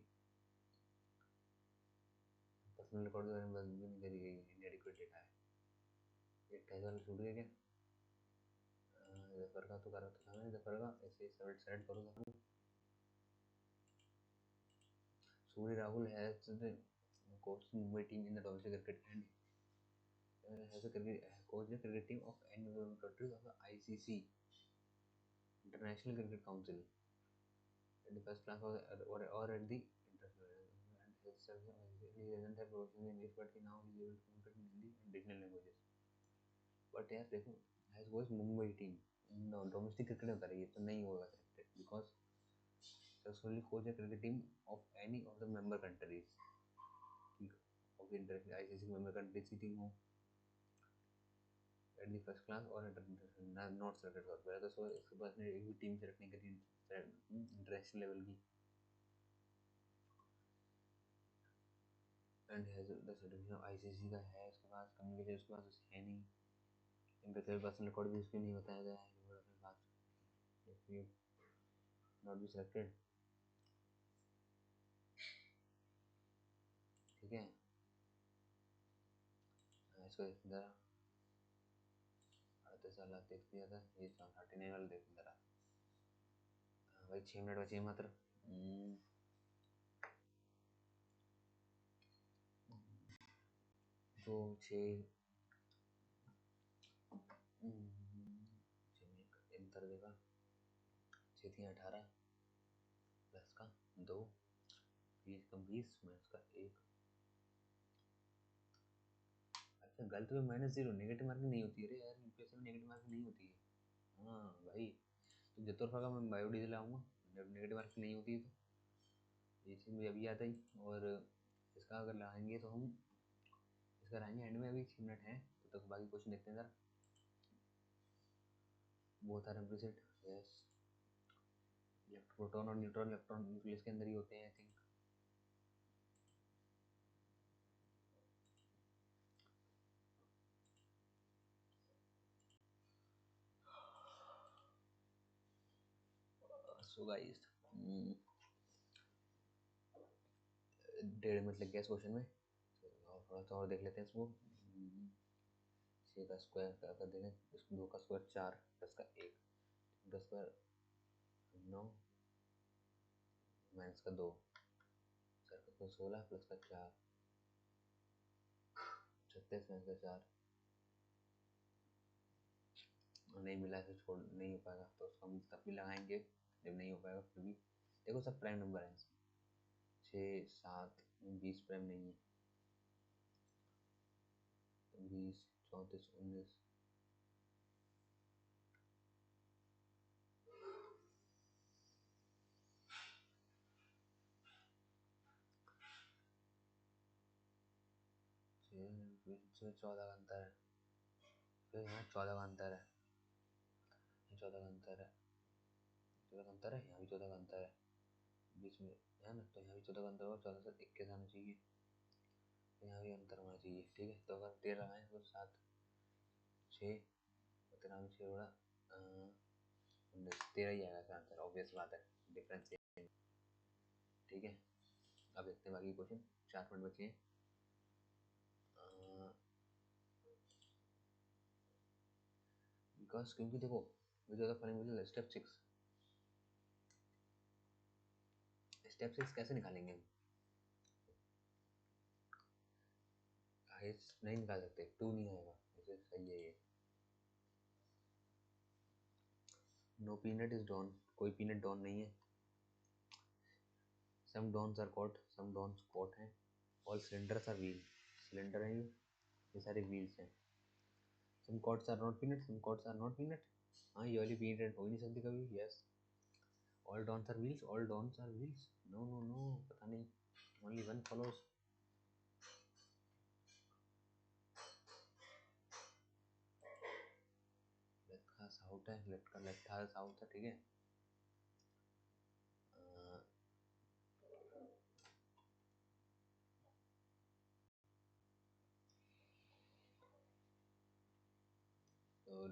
पर्सनल रिकॉर्ड के बारे में बात भी नहीं करी गई। इनएडिक्वेट डेटा है। ये कैसे वाला छूट गया क्या? जफर का तो करा था मैंने, जफर का ऐसे सेलेक्ट करो Zafar. Surya Rahul has coached Mumbai team in the domestic cricket and has a coached the cricket team of any of the countries of the ICC, International Cricket Council, at the first class or at the international level. And he doesn't have professional English, but he now is able to communicate in Hindi and regional languages. But यार देखो, has coached Mumbai team domestic cricket में करेगी तो नहीं होगा selected, because successfully coach a cricket team of any of the member countries of the international ICC member countries की team हो at the first class और international not selected हो। पहले तो इसके पास ने एक भी टीम सेलेक्ट नहीं करी इंटरनेशनल लेवल की। And has the certification of ICC का है उसके पास, कम्युनिकेशन उसके पास है नहीं, इम्पेक्टेबल पर्सनल रिकॉर्ड भी उसके नहीं बताया गया है अपने पास। Not be selected. ठीक है। इसको जरा 38 वाला देख दिया था, ये 39 वाला देख जरा भाई। 6 मिनट बचे मात्र। 2 6 अंतर देगा। 6 3 18 प्लस का 2 20 का 20 माइनस का 1। अच्छा गलत में -0 नेगेटिव मार्किंग नहीं होती है रे यार, यूपीएससी में नेगेटिव मार्किंग नहीं होती है। हाँ भाई, तो जतोरफा का मैं बायोडीजल लाऊंगा, जब नेगेटिव मार्किंग नहीं होती है तो ये चीज़ मुझे अभी आता ही। और इसका अगर लाएंगे तो हम इसका लाएंगे एंड में। अभी 6 मिनट हैं तो तक बाकी क्वेश्चन देखते हैं जरा। Both are implicit, yes. Proton और न्यूट्रॉन इलेक्ट्रॉन न्यूक्लियस के अंदर ही होते हैं I think. So guys 1.5 minute लग गया इस क्वेश्चन में, और थोड़ा सा और देख लेते हैं इसको। 6 का स्क्वायर क्या कर देंगे, इसको 2 का स्क्वायर 4 प्लस का 1 10 पर 9 माइनस का 2, सर्कल का 16 प्लस का 4, 36 माइनस का 4। नहीं मिला तो छोड़, नहीं हो पाएगा तो उसको हम तब भी लगाएंगे जब नहीं हो पाएगा। फिर भी देखो सब प्राइम नंबर है, 6 7 20 प्राइम नहीं है, 20 34 19। इसमें 14 का अंतर है, फिर यहाँ 14 का अंतर है, 14 का अंतर है, 14 का अंतर है, यहाँ भी 14 का अंतर है बीच में, है ना। तो यहाँ भी 14 का अंतर होगा, 14 से 21 आना चाहिए, तो यहाँ भी अंतर होना चाहिए। ठीक है, तो अगर 13 लगाएं तो 7 6 13 में 6 बड़ा 13 ही आएगा इसका आंसर, ऑब्वियस बात है, डिफरेंस। ठीक है, अब देखते हैं बाकी क्वेश्चन। 4 मिनट बचे हैं। बिकॉज क्योंकि देखो मुझे ज़्यादा फनी मुझे स्टेप 6 कैसे निकालेंगे हम, नहीं निकाल सकते, 2 नहीं आएगा, इसे सही है ये। नो पीनट इज डॉन, कोई पीनट डॉन नहीं है। Some dons are cot, some dons cot हैं। All cylinders are wheel, cylinder हैं ये सारे व्हील्स हैं। Some cots are not peanut, some cots are not peanut. हाँ ये वाली पीनट हो ही नहीं सकती कभी। Yes, all dons are wheels, all dons are wheels. No no no, पता नहीं, ओनली वन फॉलोज। लेफ्ट का साउथ है, लेफ्ट का लेफ्ट हाथ साउथ है। ठीक है, तो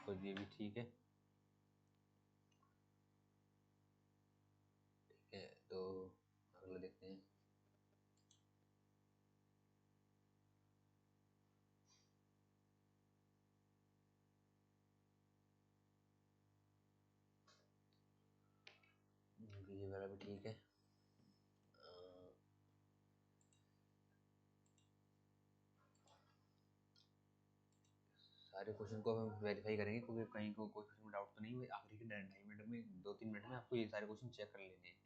कुछ ये भी ठीक है। ठीक है, तो अगला देखते हैं। ये वाला भी ठीक है। सारे क्वेश्चन को हम वेरीफाई करेंगे क्योंकि कहीं को कोई क्वेश्चन में डाउट तो नहीं हुए। आखिरी के 2.5 मिनट में 2-3 मिनट में आपको ये सारे क्वेश्चन चेक कर लेने हैं।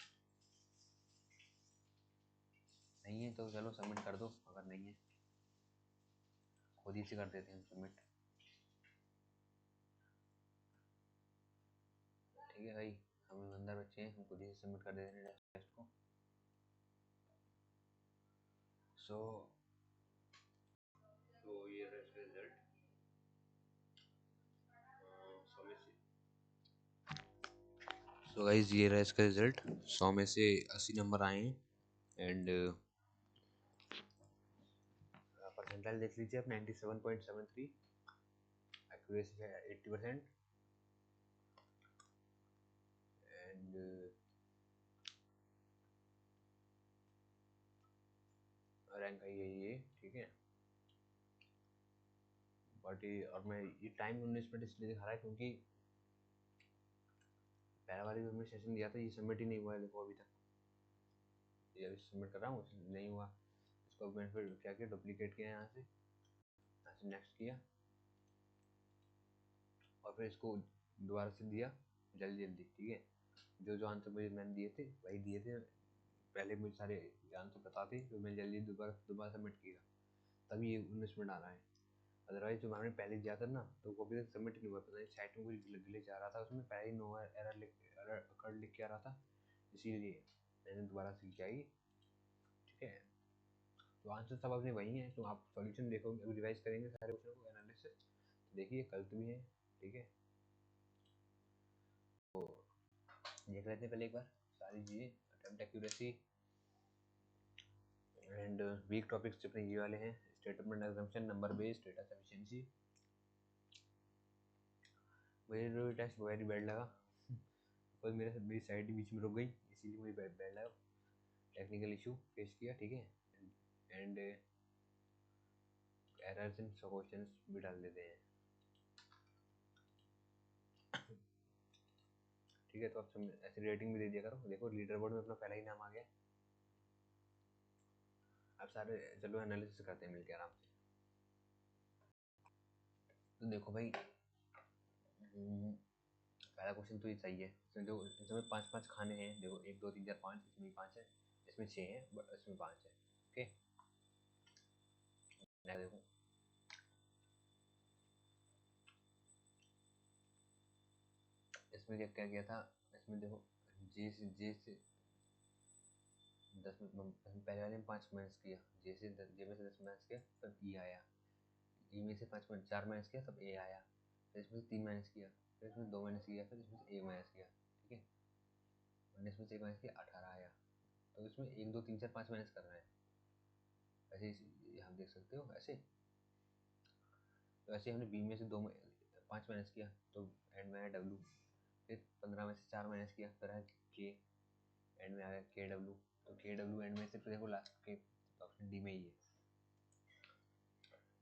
नहीं है तो चलो सबमिट कर दो, अगर नहीं है खुद ही से कर देते हैं सबमिट। ठीक है भाई, हम ईमानदार बच्चे हैं, हम खुद ही से सबमिट कर देते हैं टेस्ट को। सो ये रहा इसका रिजल्ट। सो गाइस ये रहा इसका रिजल्ट। 100 में से 80 नंबर आए हैं। एंड परसेंटाइल देख लीजिए आप, 97.73, एक्यूरेसी है 80%। एंड रैंक आई है ये। ठीक है, बट और मैं ये टाइम 19 मिनट इसलिए दिखा रहा है क्योंकि पहला वाली जो हमने सेशन दिया था ये सबमिट ही नहीं हुआ है। देखो अभी तक ये अभी सबमिट कर रहा हूँ, नहीं हुआ। इसको मैंने फिर क्या किया, डुप्लीकेट किया यहाँ से नेक्स्ट किया और फिर इसको दोबारा से दिया जल्दी जल्दी। ठीक है, जो जो आंसर मुझे मैंने दिए थे वही दिए थे पहले, मुझे सारे आंसर पता थे तो मैंने जल्दी दोबारा सबमिट किया, तभी ये 19 मिनट आ रहा है। अदरवाइज जो मैंने पहले दिया था ना तो वो अभी तक सबमिट नहीं हुआ, पता नहीं साइट में कुछ ग्लिच आ रहा था, उसमें पहले ही नो एरर लिख के आ रहा था, इसीलिए मैंने दोबारा से किया ही। ठीक है, तो आंसर सब अपने वही हैं, तो आप सॉल्यूशन देखोगे, अभी रिवाइज करेंगे सारे क्वेश्चन को, एनालिसिस देखिए कल तो भी है। ठीक है, तो देख लेते हैं पहले एक बार सारी चीज़ें। Attempt accuracy and weak topics अपने ये वाले हैं, statement assumption, number based, data sufficiency. मुझे टेस्ट वेरी बैड लगा बिकॉज मेरी साइड बीच में रुक गई, इसीलिए मुझे बैड लगा, टेक्निकल इशू फेस किया। ठीक है, एंड एरर्स इन क्वेश्चंस भी डाल देते हैं। ठीक है। तो आप ऐसे रेटिंग भी दे दिया करो। देखो लीडर बोर्ड में अपना पहला ही नाम आ गया। अब सारे चलो एनालिसिस करते हैं मिलकर आराम से। तो देखो भाई पहला क्वेश्चन तो ये सही है। इसमें 5-5 खाने हैं। देखो 1 2 3 4 5, इसमें 5 है, इसमें 6 है, इसमें 5 है। ओके देखो इसमें क्या क्या किया था। इसमें देखो जे से 10 में पहले वाले में 5 माइनस किया, जे में से 10 माइनस किया तब ई आया। ई में से 4 माइनस किया तब ए आया। फिर इसमें से 3 माइनस किया, फिर इसमें 2 माइनस किया, फिर इसमें से 1 माइनस किया। ठीक है, 19 में से 1 माइनस किया 18 आया। तो इसमें 1 2 3 4 5 माइनस कर रहे हैं। ऐसे आप देख सकते हो ऐसे। तो ऐसे हमने बी में से 5 माइनस किया तो एंड में आया डब्लू। फिर 15 में से 4 माइनस किया फिर आया के, एंड में आ गया के डब्लू। तो के डब्लू एंड में से फिर देखो लास्ट के ऑप्शन डी में ही है।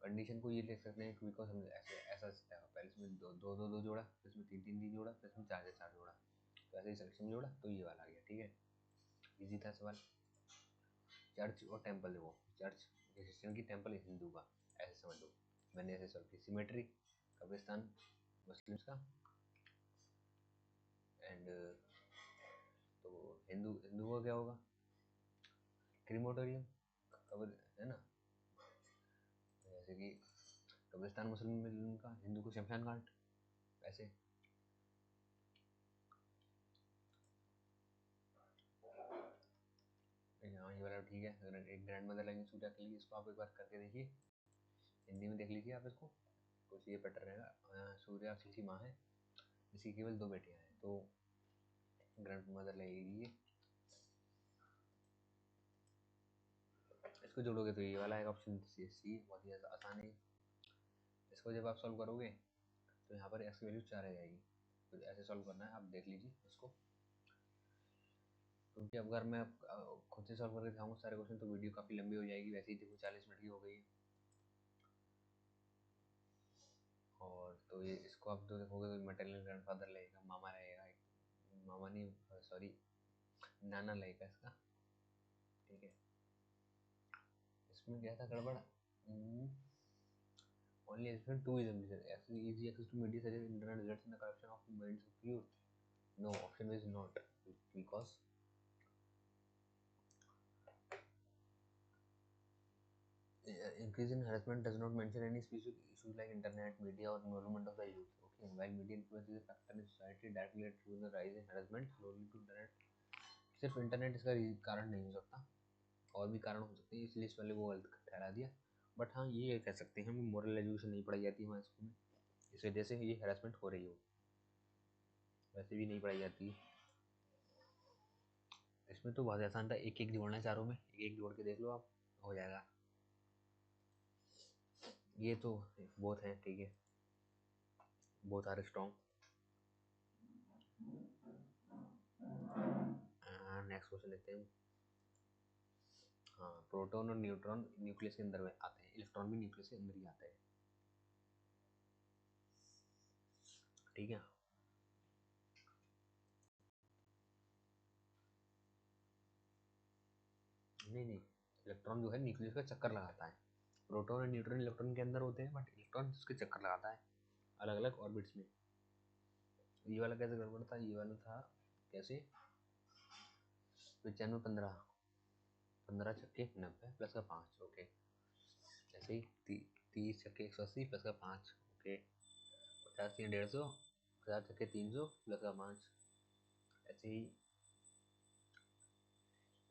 कंडीशन को ये लिख सकते हैं बिकॉज हम ऐसा पहले इसमें दो जोड़ा, फिर इसमें 3 जोड़ा, फिर इसमें 4 जोड़ा। तो ऐसे ही सिलेक्शन जोड़ा तो ये वाला आ गया। ठीक है, इजी था सवाल। चर्च और टेम्पल, देखो चर्च क्रिश्चियन की, टेम्पल हिंदू का, ऐसे समझ लो। मैंने ऐसे सॉल्व की। सिमेट्री कब्रिस्तान मुस्लिम्स का, एंड तो हिंदू का क्या होगा, क्रीमोटोरियम कब्र है ना। जैसे कि कब्रिस्तान मुस्लिम का, हिंदू को शमशान घाट। ऐसे हाँ ये वाला ठीक है। अगर एक ग्रैंड मदर लाइन सूर्या के लिए, इसको आप एक बार करके देखिए, हिंदी में देख लीजिए आप इसको। कुछ ये पैटर्न रहेगा। सूर्या किसी माँ है, इसकी केवल 2 बेटियां हैं, तो ग्रैंड मदर लगेगी ये। इसको जोड़ोगे तो ये वाला है ऑप्शन सी, बहुत ही आसान है। इसको जब आप सॉल्व करोगे तो यहाँ पर एक्स की वैल्यू 4 आ जाएगी। तो ऐसे सॉल्व करना है, आप देख लीजिए इसको। क्योंकि अब अगर मैं खुद से सॉल्व करके दिखाऊंगा सारे क्वेश्चन तो वीडियो काफ़ी लंबी हो जाएगी। वैसे ही देखो 40 मिनट की हो गई है। और तो ये इसको आप जो देखोगे तो मैटरनल ग्रैंडफादर लगेगा, मामा रहेगा, मामा नहीं सॉरी नाना लगेगा इसका। ठीक है, इसमें क्या था गड़बड़। Only explain two is easy access to media such as internet results in the corruption of minds of youth. No, option is not, because increase in harassment does not mention any specific issues like internet, media or involvement of the youth. Okay, while media influence is a factor in society directly led to the rise in harassment, slowly to internet. सिर्फ internet इसका कारण नहीं हो सकता, और भी कारण हो सकते हैं, इसलिए इस वाले वो गलत ठहरा दिया। बट हाँ ये कह सकते हैं हमें मोरल एजुकेशन नहीं पढ़ाई जाती हमारे स्कूल में, इस वजह से ये हरासमेंट हो रही हो। वैसे भी नहीं पढ़ाई जाती। इसमें तो बहुत आसान था, एक एक जोड़ना है चारों में, एक एक जोड़ के देख लो आप, हो जाएगा। ये तो बोथ है, ठीक है, both are strong. Next question लेते हैं। हाँ, प्रोटॉन और न्यूट्रॉन न्यूक्लियस के अंदर में आते हैं, इलेक्ट्रॉन भी न्यूक्लियस के अंदर ही आता है। ठीक है, नहीं इलेक्ट्रॉन जो है न्यूक्लियस का चक्कर लगाता है। प्रोटॉन और न्यूट्रॉन इलेक्ट्रॉन के अंदर होते हैं, बट इलेक्ट्रॉन उसके चक्कर लगाता है अलग अलग ऑर्बिट्स में। ये वाला कैसे गड़बड़ था, ये वाला था कैसे 95 15 15 छक्के 90 प्लस का 5। ओके, ऐसे ही 30 छक्के 180 प्लस का 5। ओके, 50 3 150, 50 छक्के 300 प्लस का 5। ऐसे ही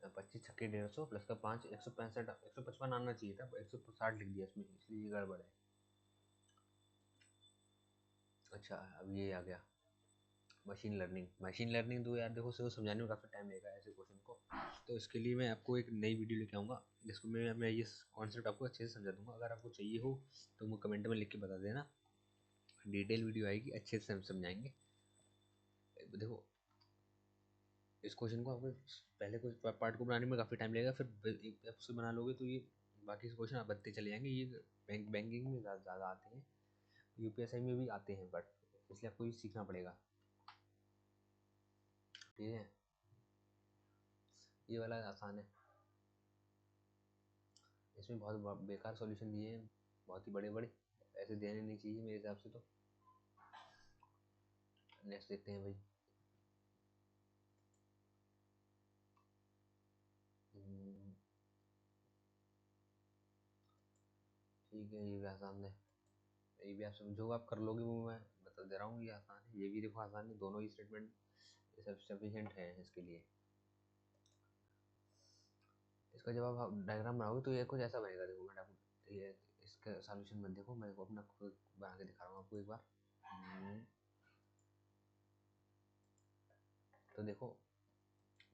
25 छक्के 150 प्लस का 5, 165 155 आना चाहिए था, 160 लिख दिया इसमें, इसलिए ये गड़बड़ है। अच्छा अब ये आ गया मशीन लर्निंग तो यार देखो सिर्फ समझाने में काफ़ी टाइम लगेगा ऐसे क्वेश्चन को। तो इसके लिए मैं आपको एक नई वीडियो लेके आऊँगा जिसको मैं ये कॉन्सेप्ट आपको अच्छे से समझा दूँगा। अगर आपको चाहिए हो तो मुझे कमेंट में लिख के बता देना, डिटेल वीडियो आएगी, अच्छे से हम समझाएंगे। देखो इस क्वेश्चन को आपको पहले कुछ पार्ट को बनाने में काफ़ी टाइम लगेगा, फिर एक से बना लोगे तो ये बाकी के क्वेश्चन आप बनते चले जाएंगे। ये बैंकिंग में ज़्यादा आते हैं, यूपीएसआई में भी आते हैं, बट इसलिए आपको ये सीखना पड़ेगा। ठीक है, ये वाला आसान है, इसमें बहुत बेकार सॉल्यूशन दिए हैं, बहुत ही बड़े बड़े, ऐसे देने नहीं चाहिए मेरे हिसाब से। तो नेक्स्ट देखते हैं भाई। ठीक है, ये भी आसान है, ये भी आप जो आप कर लोगे वो मैं बता दे रहा हूँ, ये आसान है, ये भी देखो आसान है, दोनों ही स्टेटमेंट सफिशिएंट है इसके लिए। इसका जवाब आप डायग्राम बनाओगे तो ये कुछ ऐसा बनेगा, देखो मैडम, ये इसका सॉल्यूशन मत देखो, मैं अपना खुद बना के दिखा रहा हूँ आपको एक बार। तो देखो,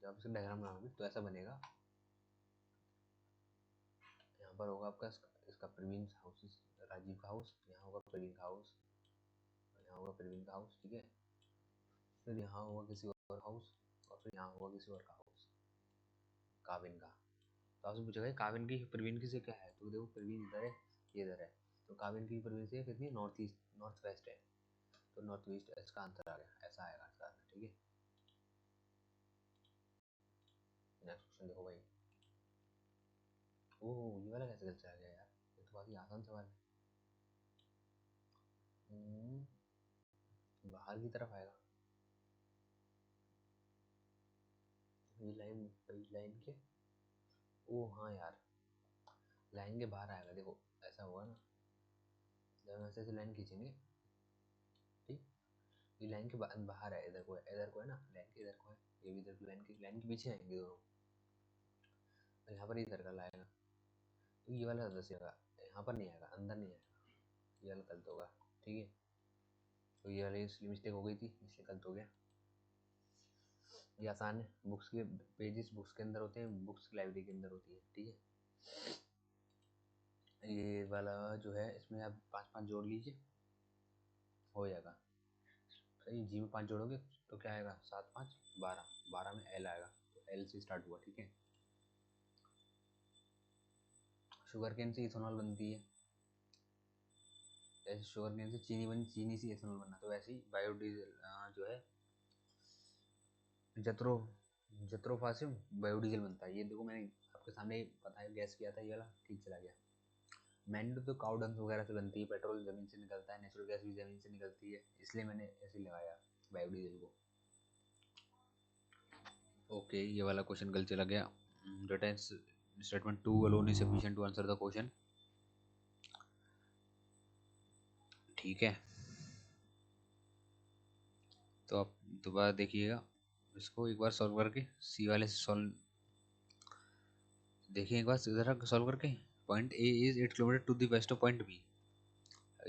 जब आप इसका डायग्राम बनाओगे तो ऐसा बनेगा, यहाँ पर होगा आपका इसका प्रवीण हाउस, राजीव का हाउस, यहाँ होगा प्रवीण का हाउस, यहाँ होगा प्रवीण का हाउस, ठीक है, फिर यहाँ होगा किसी और हाउस, और फिर यहाँ होगा किसी और का हाउस, काविन का। तो आपसे पूछेगा काविन की प्रवीण की से क्या है, तो देखो प्रवीण इधर है, ये इधर है, तो काविन की प्रवीण से कितनी नॉर्थ ईस्ट नॉर्थ वेस्ट है, तो नॉर्थ ईस्ट इसका आंसर आ गया, ऐसा आएगा इसका आंसर, ठीक है। नेक्स्ट क्वेश्चन देखो भाई, ओह ये वाला कैसे गलत आ गया यार, ये तो बहुत ही आसान सवाल है। बाहर की तरफ आएगा, ये लाइन भाई, लाइन के, ओ हाँ यार, लाइन के बाहर आएगा, देखो ऐसा होगा ना, जब हम ऐसे लाइन खींचेंगे, ठीक, ये लाइन के बाहर है, इधर को है, इधर को है ना, लाइन के इधर को है, ये भी इधर की लाइन के पीछे आएंगे दोनों, और यहाँ पर ये सर्कल आएगा, तो ये वाला ज़्यादा सही होगा, यहाँ पर नहीं आएगा, अंदर नहीं आएगा, ये वाला गलत होगा, ठीक है, तो ये वाली इसलिए मिस्टेक हो गई थी, इसलिए गलत हो गया। ये आसान है, बुक्स के पेजेस बुक्स के अंदर होते हैं, बुक्स की लाइब्रेरी के अंदर होती है, ठीक है। ये वाला जो है, इसमें आप 5 5 जोड़ लीजिए, हो जाएगा सही। जी में 5 जोड़ोगे तो क्या आएगा, 7 5 12, 12 में एल आएगा, तो एल से स्टार्ट हुआ, ठीक है। शुगर केन से इथेनॉल बनती है, जैसे शुगर केन से चीनी बनी, चीनी से इथेनॉल बनना, तो वैसे ही बायोडीजल जो है जत्रो जत्रोफा से बायोडीजल बनता है। ये देखो मैंने आपके सामने बताया, गैस किया था, ये वाला ठीक चला गया। मैंने तो काउ डंग वगैरह से बनती है, पेट्रोल ज़मीन से निकलता है, नेचुरल गैस भी ज़मीन से निकलती है, इसलिए मैंने ऐसे लगाया बायोडीजल को। ओके, ये वाला क्वेश्चन गलत चला गया। Statement 2 alone is sufficient to answer the question, ठीक है। तो आप दोबारा देखिएगा इसको एक बार सॉल्व करके, सी वाले से सॉल्व देखिए एक बार ज़रा सॉल्व करके। Point A is 8 kilometre to the west of point B,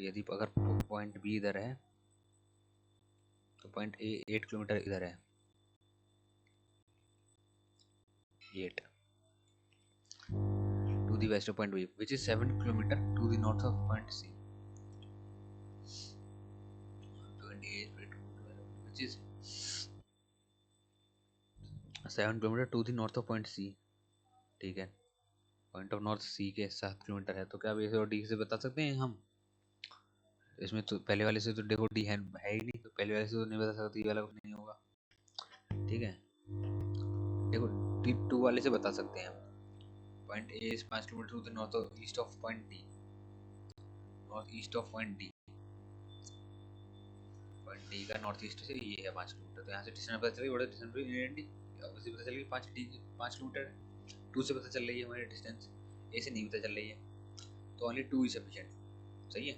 यदि अगर पॉइंट बी इधर है तो पॉइंट ए 8 किलोमीटर इधर है, 8 to the west of point B, which is 7 kilometer to the north of point C. 28, which is 7 kilometer to the north of point C, ठीक है। Point of north सी के 7 kilometre है, तो क्या अब और डी से बता सकते हैं हम, इसमें तो पहले वाले से तो देखो डी है ही नहीं, तो पहले वाले से तो नहीं बता सकते, ये वाला कुछ नहीं होगा, ठीक है। देखो डी 2 वाले से बता सकते हैं हम, point A 5 kilometre to the north east of point D, north east of point D, point D का नॉर्थ ईस्ट से ये है 5 किलोमीटर, तो यहाँ से डिस्टेंस पता चलेगी, बड़ा डिस्टेंस डी ऑब्वियसली पता चलेगी 5 किलोमीटर, 2 से पता चल रही है हमारी डिस्टेंस, ए से नहीं पता चल रही है, तो ओनली 2 इज सफिशिएंट, सही है।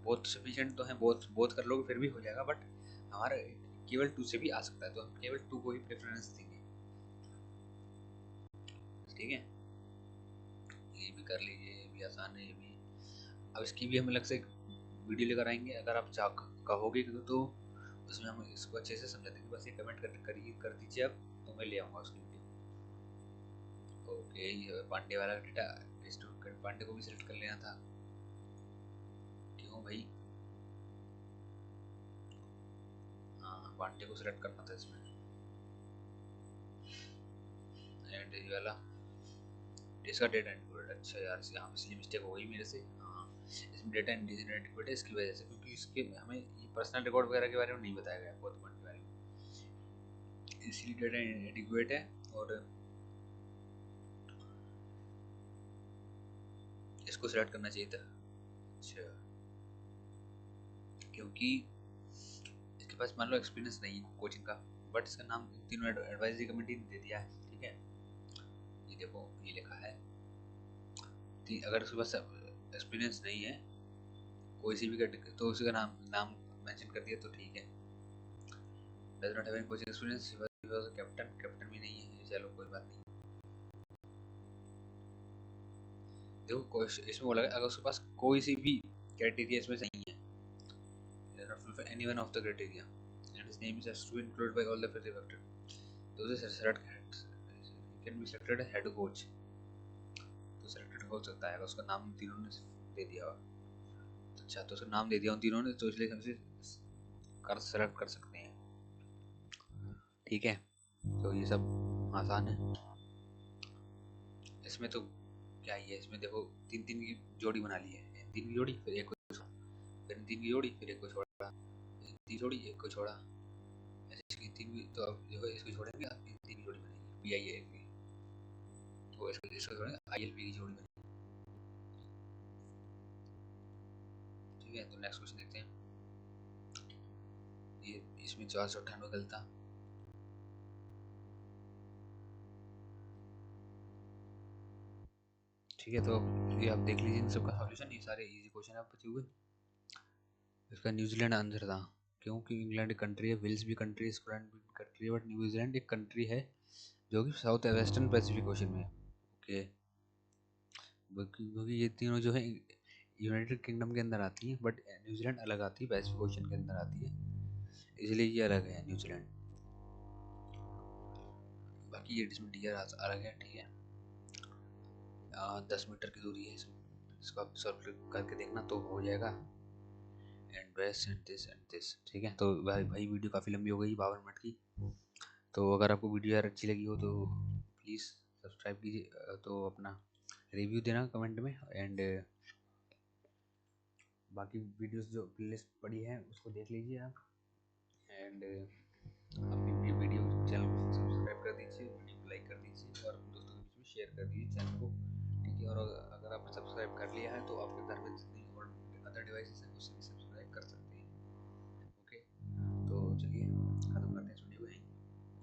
बोथ सफिशिएंट तो है, बोथ कर लोगे फिर भी हो जाएगा, बट हमारा केवल 2 से भी आ सकता है, तो हम केवल 2 को ही प्रेफरेंस देंगे, ठीक है। ये भी कर लीजिए, ये भी आसान है, ये भी। अब इसकी भी हम अलग से वीडियो लेकर आएंगे, अगर आप कहोगे तो उसमें हम इसको अच्छे से समझा देंगे, बस ये कमेंट कर दीजिए आप, तो मैं ले आऊँगा उसकी वीडियो। ओके, ये पांडे वाला डेटा, पांडे को भी सिलेक्ट कर लेना था, क्यों भाई, हाँ पांडे को सिलेक्ट करना था इसमें, एंड ये वाला इसका डेटा एंड, अच्छा यार यहाँ पे मिस्टेक हो गई मेरे से, हाँ इसमें डेटा इनएडिक्वेट है इसकी वजह से, क्योंकि इसके हमें ये पर्सनल रिकॉर्ड वगैरह के बारे में नहीं बताया गया, फोर्थ पॉइंट के बारे में, इसलिए डेटा इनएडिक्वेट है। और इसको सिलेक्ट करना चाहिए था। अच्छा, क्योंकि इसके पास मान लो एक्सपीरियंस नहीं है कोचिंग का, बट इसका नाम तीनों एडवाइजरी कमेटी ने दे दिया है, ठीक है। ये देखो ये लिखा है, अगर उसके पास एक्सपीरियंस नहीं है कोई सी भी कैटेगरी तो उसी का नाम नाम मेंशन कर दिया तो ठीक है। Does not have any coaching experience, he was a captain, captain भी नहीं है, चलो कोई बात नहीं। देखो इसमें बोला अगर उसके पास कोई सी भी क्राइटेरिया इसमें से नहीं है, does not fulfill any one of the criteria and his name is has to be included by all the factors, तो उसे select can be selected head coach, तो सेलेक्टेड हो सकता है अगर उसका नाम तीनों ने दे दिया हो। तो अच्छा, तो उसका नाम दे दिया उन तीनों ने, तो इसलिए हम इसे कर सेलेक्ट कर सकते हैं, ठीक है। तो ये सब आसान है। इसमें तो क्या ही है, इसमें देखो तीन तीन की जोड़ी बना ली है, तीन की जोड़ी फिर एक को छोड़ा, फिर तीन की जोड़ी फिर एक को छोड़ा, तीन जोड़ी एक को छोड़ा, ऐसे इसकी तीन की, तो अब देखो इसको छोड़ेंगे आप, तीन की जोड़ी बनेगी पी आई एल की, तो इसको छोड़ेंगे आई एल पी की जोड़ी बनेगी, ठीक है। तो नेक्स्ट क्वेश्चन देखते हैं। ये इसमें 498 गलता, ठीक है। तो ये आप देख लीजिए इन सबका सॉल्यूशन, ये सारे इजी क्वेश्चन आप बचे हुए। इसका न्यूजीलैंड आंसर था, क्योंकि इंग्लैंड एक कंट्री है, वेल्स भी कंट्री है, स्कॉटलैंड भी कंट्री है, बट न्यूजीलैंड एक कंट्री है जो कि साउथ वेस्टर्न पैसिफिक ओशन में है, ओके। क्योंकि ये तीनों जो है यूनाइटेड किंगडम के अंदर आती हैं, बट न्यूजीलैंड अलग आती है, पैसिफिक ओशन के अंदर आती है, इसलिए ये अलग है न्यूजीलैंड। बाकी ये इसमें डियर अलग है, ठीक है। 10 मीटर की दूरी है इसमें, इसको आप सॉल्व करके देखना तो हो जाएगा। एंड दिस एंड दिस, ठीक है। तो भाई वीडियो काफ़ी लंबी हो गई 52 मिनट की, तो अगर आपको वीडियो यार अच्छी लगी हो तो प्लीज़ सब्सक्राइब कीजिए, तो अपना रिव्यू देना कमेंट में, एंड बाकी वीडियोस जो प्लेलिस्ट पड़ी है उसको देख लीजिए आप, एंड अपनी वीडियो चैनल को सब्सक्राइब कर दीजिए, वीडियो को लाइक कर दीजिए और अपने दोस्तों के बीच में शेयर कर दीजिए चैनल को, ठीक है। और अगर आपने सब्सक्राइब कर लिया है तो आपके घर में जितनी और अदर डिवाइसेस हैं उससे भी सब्सक्राइब